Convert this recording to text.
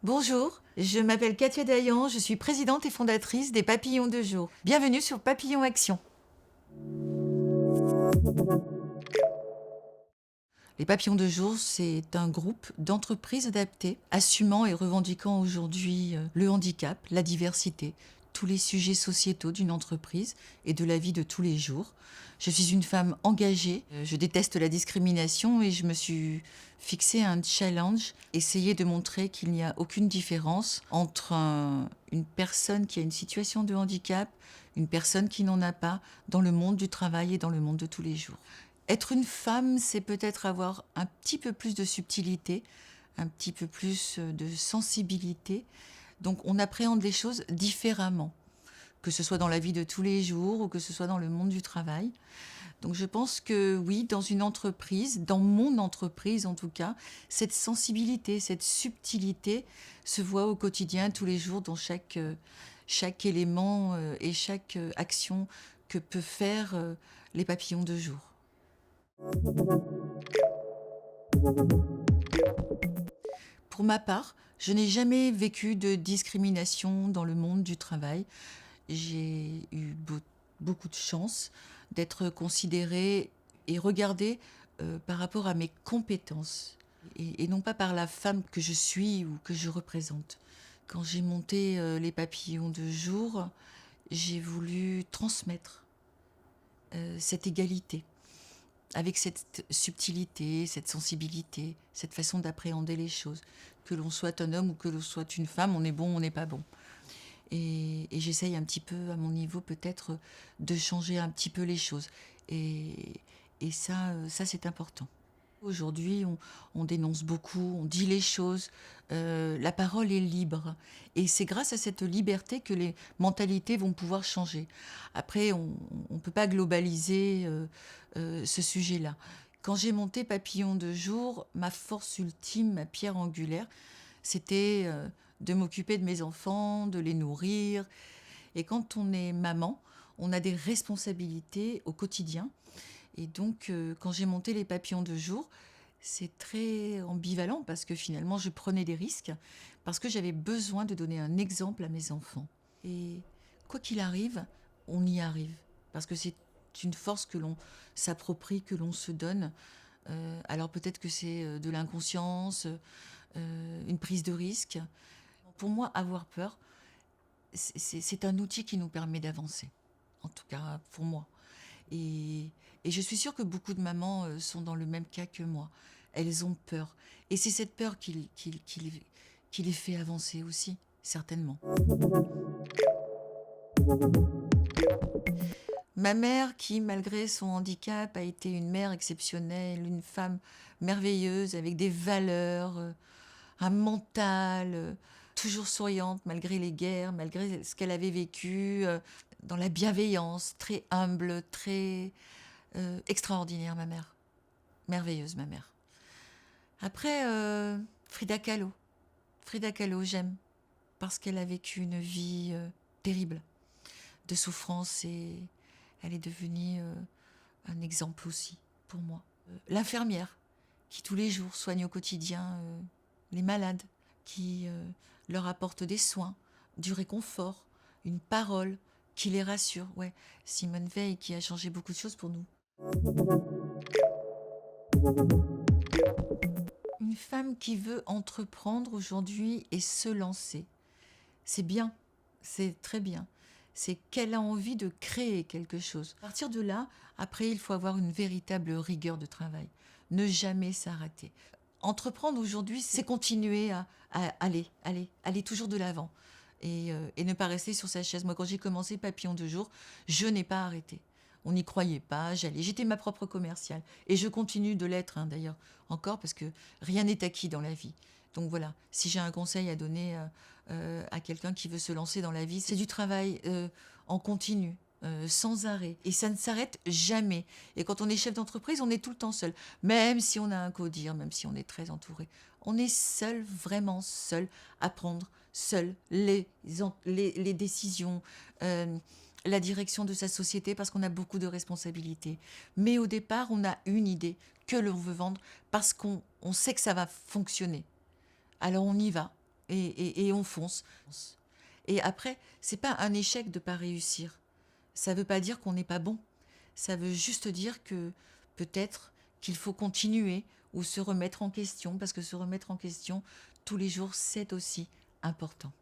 Bonjour, je m'appelle Katia Dayan, je suis présidente et fondatrice des Papillons de Jour. Bienvenue sur Papillon Action. Les Papillons de Jour, c'est un groupe d'entreprises adaptées, assumant et revendiquant aujourd'hui le handicap, la diversité, tous les sujets sociétaux d'une entreprise et de la vie de tous les jours. Je suis une femme engagée, je déteste la discrimination et je me suis fixé un challenge, essayer de montrer qu'il n'y a aucune différence entre une personne qui a une situation de handicap, une personne qui n'en a pas, dans le monde du travail et dans le monde de tous les jours. Être une femme, c'est peut-être avoir un petit peu plus de subtilité, un petit peu plus de sensibilité. Donc on appréhende les choses différemment, que ce soit dans la vie de tous les jours ou que ce soit dans le monde du travail. Donc je pense que oui, dans une entreprise, dans mon entreprise en tout cas, cette sensibilité, cette subtilité se voit au quotidien, tous les jours, dans chaque élément et chaque action que peut faire les papillons de jour. Pour ma part, je n'ai jamais vécu de discrimination dans le monde du travail. J'ai eu beaucoup de chance d'être considérée et regardée par rapport à mes compétences et non pas par la femme que je suis ou que je représente. Quand j'ai monté les papillons de jour, j'ai voulu transmettre cette égalité avec cette subtilité, cette sensibilité, cette façon d'appréhender les choses. Que l'on soit un homme ou que l'on soit une femme, on est bon, on n'est pas bon. Et j'essaye un petit peu, à mon niveau, peut-être, de changer un petit peu les choses. Et ça c'est important. Aujourd'hui, on dénonce beaucoup, on dit les choses, la parole est libre. Et c'est grâce à cette liberté que les mentalités vont pouvoir changer. Après, on ne peut pas globaliser ce sujet-là. Quand j'ai monté Papillon de jour, ma force ultime, ma pierre angulaire, c'était de m'occuper de mes enfants, de les nourrir. Et quand on est maman, on a des responsabilités au quotidien. Et donc, quand j'ai monté les papillons de jour, c'est très ambivalent parce que finalement, je prenais des risques, parce que j'avais besoin de donner un exemple à mes enfants. Et quoi qu'il arrive, on y arrive. Parce que c'est une force que l'on s'approprie, que l'on se donne. Alors peut-être que c'est de l'inconscience, une prise de risque. Pour moi, avoir peur, c'est un outil qui nous permet d'avancer. En tout cas, pour moi. Et je suis sûre que beaucoup de mamans sont dans le même cas que moi. Elles ont peur. Et c'est cette peur qui les fait avancer aussi, certainement. Ma mère, qui, malgré son handicap, a été une mère exceptionnelle, une femme merveilleuse, avec des valeurs, un mental, toujours souriante, malgré les guerres, malgré ce qu'elle avait vécu, dans la bienveillance, très humble, très extraordinaire, ma mère. Merveilleuse, ma mère. Après, Frida Kahlo. Frida Kahlo, j'aime, parce qu'elle a vécu une vie terrible de souffrance et elle est devenue un exemple aussi pour moi. L'infirmière, qui tous les jours soigne au quotidien les malades, qui leur apporte des soins, du réconfort, une parole qui les rassure. Ouais, Simone Veil qui a changé beaucoup de choses pour nous. Une femme qui veut entreprendre aujourd'hui et se lancer, c'est bien, c'est très bien. C'est qu'elle a envie de créer quelque chose. À partir de là, après, il faut avoir une véritable rigueur de travail. Ne jamais s'arrêter. Entreprendre aujourd'hui, c'est continuer à aller toujours de l'avant et ne pas rester sur sa chaise. Moi, quand j'ai commencé Papillon de jour, je n'ai pas arrêté. On n'y croyait pas, j'allais. J'étais ma propre commerciale. Et je continue de l'être, hein, d'ailleurs, encore, parce que rien n'est acquis dans la vie. Donc voilà, si j'ai un conseil à donner à quelqu'un qui veut se lancer dans la vie, c'est du travail en continu. Sans arrêt. Et ça ne s'arrête jamais. Et quand on est chef d'entreprise, on est tout le temps seul. Même si on a un codir, même si on est très entouré. On est seul, vraiment seul, à prendre seul les décisions, la direction de sa société, parce qu'on a beaucoup de responsabilités. Mais au départ, on a une idée que l'on veut vendre parce qu'on sait que ça va fonctionner. Alors on y va et on fonce. Et après, c'est pas un échec de pas réussir. Ça veut pas dire qu'on n'est pas bon. Ça veut juste dire que peut-être qu'il faut continuer ou se remettre en question, parce que se remettre en question tous les jours, c'est aussi important.